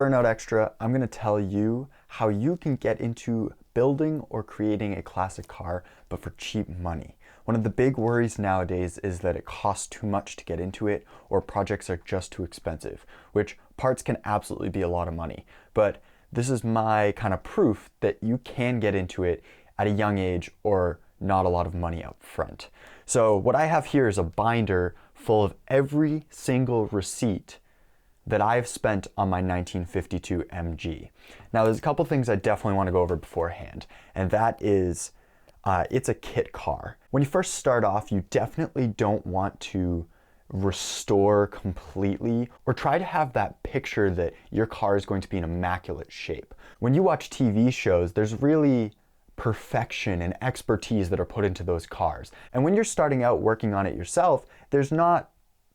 Burnout Extra, I'm going to tell you how you can get into building or creating a classic car, but for cheap money. One of the big worries nowadays is that it costs too much to get into it, or projects are just too expensive, which parts can absolutely be a lot of money. But this is my kind of proof that you can get into it at a young age or not a lot of money up front. So what I have here is a binder full of every single receipt that I've spent on my 1952 MG. Now there's a couple things I definitely want to go over beforehand, and that is it's a kit car. When you first start off, you definitely don't want to restore completely or try to have that picture that your car is going to be in immaculate shape. When you watch TV shows, there's really perfection and expertise that are put into those cars. And when you're starting out working on it yourself, there's not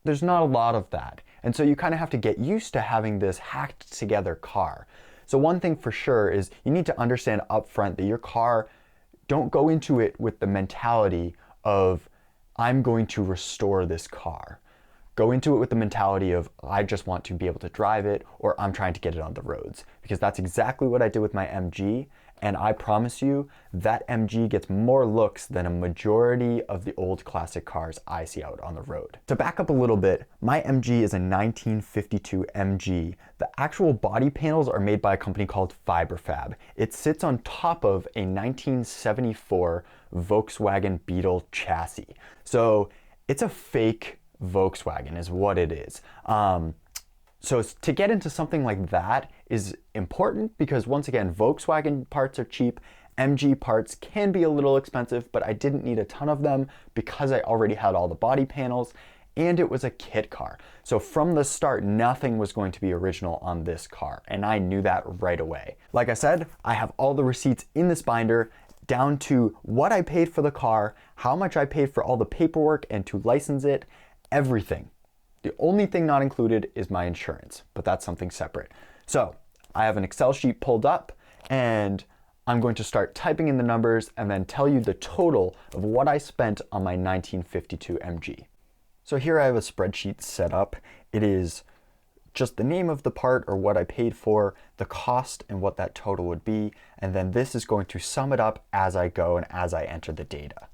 a lot of that. And so you kind of have to get used to having this hacked together car. So one thing for sure is you need to understand up front that your car, don't go into it with the mentality of, I'm going to restore this car. Go into it with the mentality of, I just want to be able to drive it, or I'm trying to get it on the roads. Because that's exactly what I did with my MG, and I promise you, that MG gets more looks than a majority of the old classic cars I see out on the road. To back up a little bit, my MG is a 1952 MG. The actual body panels are made by a company called Fiberfab. It sits on top of a 1974 Volkswagen Beetle chassis. So it's a fake Volkswagen is what it is. So to get into something like that is important because, once again, Volkswagen parts are cheap. MG parts can be a little expensive, but I didn't need a ton of them because I already had all the body panels and it was a kit car. So from the start, nothing was going to be original on this car, and I knew that right away. Like I said, I have all the receipts in this binder, down to what I paid for the car, how much I paid for all the paperwork and to license it, everything. The only thing not included is my insurance, but that's something separate. So I have an Excel sheet pulled up, and I'm going to start typing in the numbers and then tell you the total of what I spent on my 1952 MG. So here I have a spreadsheet set up. It is just the name of the part or what I paid for, the cost and what that total would be, and then this is going to sum it up as I go and as I enter the data.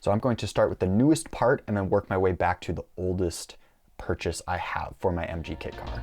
So I'm going to start with the newest part and then work my way back to the oldest purchase I have for my MG kit car.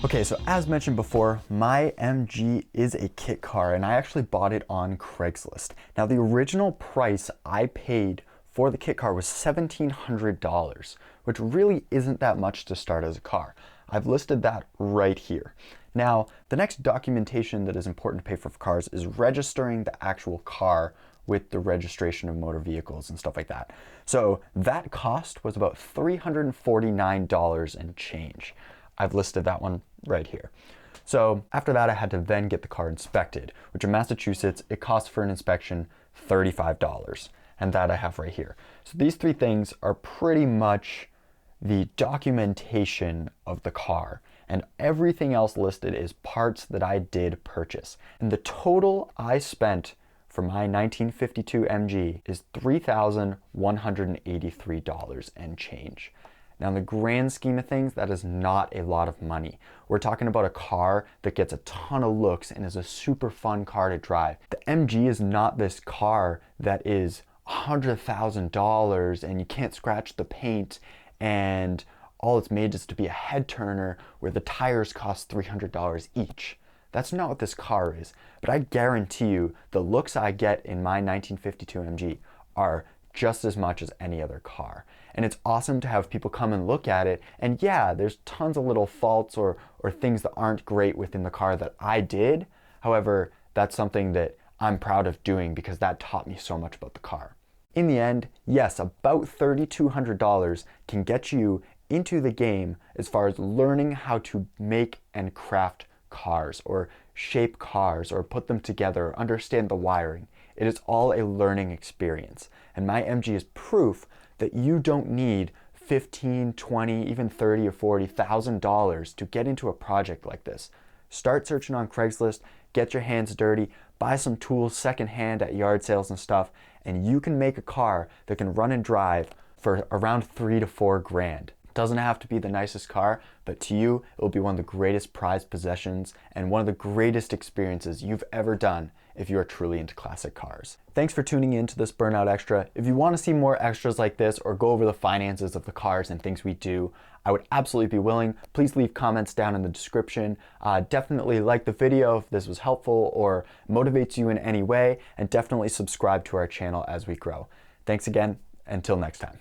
Okay, so as mentioned before, my MG is a kit car, and I actually bought it on Craigslist. Now, the original price I paid for the kit car was $1,700, which really isn't that much to start as a car. I've listed that right here. Now, the next documentation that is important to pay for cars is registering the actual car with the registration of motor vehicles and stuff like that. So that cost was about $349 and change. I've listed that one right here. So after that, I had to then get the car inspected, which in Massachusetts, it costs for an inspection $35, and that I have right here. So these three things are pretty much the documentation of the car, and everything else listed is parts that I did purchase. And the total I spent for my 1952 MG is $3,183 and change. Now, in the grand scheme of things, that is not a lot of money. We're talking about a car that gets a ton of looks and is a super fun car to drive. The MG is not this car that is $100,000 and you can't scratch the paint and all it's made is to be a head turner where the tires cost $300 each. That's not what this car is. But I guarantee you the looks I get in my 1952 MG are just as much as any other car. And it's awesome to have people come and look at it. And yeah, there's tons of little faults or things that aren't great within the car that I did. However, that's something that I'm proud of doing because that taught me so much about the car. In the end, yes, about $3,200 can get you into the game as far as learning how to make and craft cars or shape cars or put them together or understand the wiring. It is all a learning experience. And my MG is proof that you don't need $15, $20, even $30 or $40,000 to get into a project like this. Start searching on Craigslist, get your hands dirty, buy some tools secondhand at yard sales and stuff, and you can make a car that can run and drive for around $3 to $4 grand. Doesn't have to be the nicest car, but to you, it will be one of the greatest prized possessions and one of the greatest experiences you've ever done if you are truly into classic cars. Thanks for tuning in to this Burnout Extra. If you want to see more extras like this or go over the finances of the cars and things we do, I would absolutely be willing. Please leave comments down in the description. Definitely like the video if this was helpful or motivates you in any way, and definitely subscribe to our channel as we grow. Thanks again, until next time.